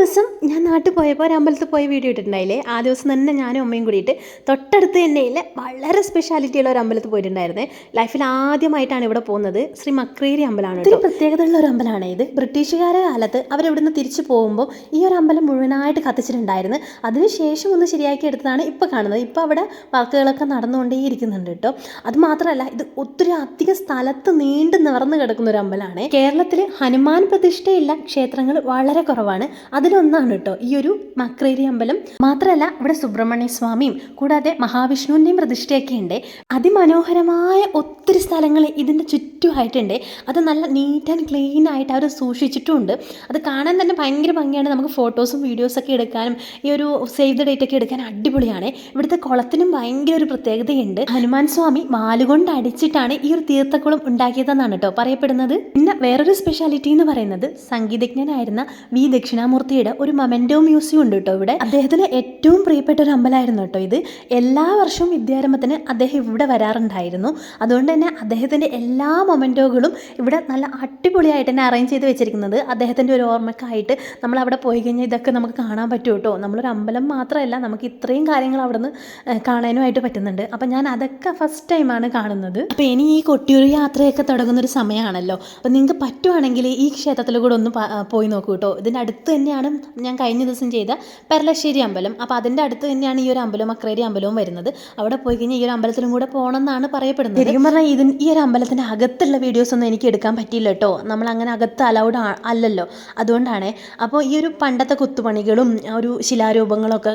ദിവസം ഞാൻ നാട്ടിൽ പോയപ്പോൾ ഒരു അമ്പലത്തിൽ പോയി വീഡിയോ ഇട്ടിട്ടുണ്ടായില്ലേ. ആ ദിവസം തന്നെ ഞാനും അമ്മയും കൂടിയിട്ട് തൊട്ടടുത്ത് തന്നെയില്ല വളരെ സ്പെഷ്യാലിറ്റിയുള്ള ഒരു അമ്പലത്തിൽ പോയിട്ടുണ്ടായിരുന്നേ. ലൈഫിൽ ആദ്യമായിട്ടാണ് ഇവിടെ പോകുന്നത്. ശ്രീ മക്രേരി അമ്പലമാണ്. ഒത്തിരി പ്രത്യേകതയുള്ള ഒരു അമ്പലമാണ് ഇത്. ബ്രിട്ടീഷുകാരുടെ കാലത്ത് അവരിവിടുന്ന് തിരിച്ചു പോകുമ്പോൾ ഈ ഒരു അമ്പലം മുഴുവനായിട്ട് കത്തിച്ചിട്ടുണ്ടായിരുന്നു. അതിനുശേഷം ഒന്ന് ശരിയാക്കി എടുത്തതാണ് ഇപ്പോൾ കാണുന്നത്. ഇപ്പോൾ അവിടെ വർക്കുകളൊക്കെ നടന്നുകൊണ്ടേയിരിക്കുന്നുണ്ട് കേട്ടോ. അത് മാത്രമല്ല, ഇത് ഒത്തിരി അധികം സ്ഥലത്ത് നീണ്ടു നിവർന്ന് കിടക്കുന്ന ഒരു അമ്പലമാണ്. കേരളത്തിൽ ഹനുമാൻ പ്രതിഷ്ഠയുള്ള ക്ഷേത്രങ്ങൾ വളരെ കുറവാണ്. അതിലൊന്നാണ് കേട്ടോ ഈ ഒരു മക്രേരി അമ്പലം. മാത്രമല്ല, ഇവിടെ സുബ്രഹ്മണ്യ സ്വാമിയും കൂടാതെ മഹാവിഷ്ണുവിൻ്റെയും പ്രതിഷ്ഠയൊക്കെ ഉണ്ട്. അതിമനോഹരമായ ഒത്തിരി സ്ഥലങ്ങൾ ഇതിൻ്റെ ചുറ്റുമായിട്ടുണ്ട്. അത് നല്ല നീറ്റ് ആൻഡ് ക്ലീൻ ആയിട്ട് അവർ സൂക്ഷിച്ചിട്ടുമുണ്ട്. അത് കാണാൻ തന്നെ ഭയങ്കര ഭംഗിയാണ്. നമുക്ക് ഫോട്ടോസും വീഡിയോസൊക്കെ എടുക്കാനും ഈ ഒരു സേവ് ദ ഡേറ്റ് ഒക്കെ എടുക്കാൻ അടിപൊളിയാണ്. ഇവിടുത്തെ കുളത്തിനും ഭയങ്കര ഒരു പ്രത്യേകതയുണ്ട്. ഹനുമാൻ സ്വാമി വാലുകൊണ്ട് അടിച്ചിട്ടാണ് ഈ ഒരു തീർത്ഥക്കുളം ഉണ്ടാക്കിയതെന്നാണ് കേട്ടോ പറയപ്പെടുന്നത്. പിന്നെ വേറൊരു സ്പെഷ്യാലിറ്റി എന്ന് പറയുന്നത് സംഗീതജ്ഞനായിരുന്ന വി ദക്ഷിണാമൂർത്തിയുടെ ഒരു മൊമെന്റോ മ്യൂസിയം ഉണ്ട് കേട്ടോ ഇവിടെ. അദ്ദേഹത്തിന് ഏറ്റവും പ്രിയപ്പെട്ട ഒരു അമ്പലമായിരുന്നു കേട്ടോ ഇത്. എല്ലാ വർഷവും വിദ്യാരംഭത്തിന് അദ്ദേഹം ഇവിടെ വരാറുണ്ടായിരുന്നു. അതുകൊണ്ട് തന്നെ അദ്ദേഹത്തിൻ്റെ എല്ലാ മൊമെന്റോകളും ഇവിടെ നല്ല അടിപൊളിയായിട്ട് തന്നെ അറേഞ്ച് ചെയ്ത് വെച്ചിരിക്കുന്നത്. അദ്ദേഹത്തിൻ്റെ ഒരു ഓർമ്മക്കായിട്ട് നമ്മൾ അവിടെ പോയി കഴിഞ്ഞാൽ ഇതൊക്കെ നമുക്ക് കാണാൻ പറ്റും കേട്ടോ. നമ്മളൊരു അമ്പലം മാത്രമല്ല, നമുക്ക് ഇത്രയും കാര്യങ്ങൾ അവിടെ നിന്ന് കാണാനുമായിട്ട് പറ്റുന്നുണ്ട്. അപ്പം ഞാൻ അതൊക്കെ ഫസ്റ്റ് ടൈമാണ് കാണുന്നത്. അപ്പോൾ ഇനി ഈ കൊട്ടിയൂർ യാത്രയൊക്കെ തുടങ്ങുന്നൊരു സമയമാണല്ലോ. അപ്പോൾ നിങ്ങൾക്ക് പറ്റുവാണെങ്കിൽ ഈ ക്ഷേത്രത്തിൽ കൂടെ ഒന്ന് പോയി നോക്കൂ കേട്ടോ. ഇതിൻ്റെ അടുത്ത് തന്നെയാണ് ഞാൻ കഴിഞ്ഞ ദിവസം ചെയ്ത പെരളശ്ശേരി അമ്പലം. അപ്പോൾ അതിൻ്റെ അടുത്ത് തന്നെയാണ് ഈ ഒരു അമ്പലം മക്രേരി അമ്പലവും വരുന്നത്. അവിടെ പോയി കഴിഞ്ഞാൽ ഈ ഒരു അമ്പലത്തിലും കൂടെ പോകണം എന്നാണ് പറയപ്പെടുന്നത്. ശരിക്കും പറഞ്ഞാൽ ഈ ഒരു അമ്പലത്തിൻ്റെ അകത്തുള്ള വീഡിയോസ് ഒന്നും എനിക്ക് എടുക്കാൻ പറ്റിയില്ല കേട്ടോ. നമ്മൾ അങ്ങനെ അകത്ത് അലൗഡ് അല്ലല്ലോ, അതുകൊണ്ടാണ്. അപ്പോൾ ഈ ഒരു പണ്ടത്തെ കുത്തുപണികളും ഒരു ശിലാരൂപങ്ങളൊക്കെ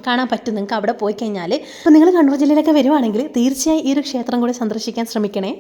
കാണാൻ പറ്റും നിങ്ങൾക്ക് അവിടെ പോയി കഴിഞ്ഞാൽ. അപ്പോൾ നിങ്ങൾ കണ്ണൂർ ജില്ലയിലൊക്കെ വരുവാണെങ്കിൽ തീർച്ചയായും ഈ ഒരു ക്ഷേത്രം കൂടെ സന്ദർശിക്കാൻ ശ്രമിക്കണേ.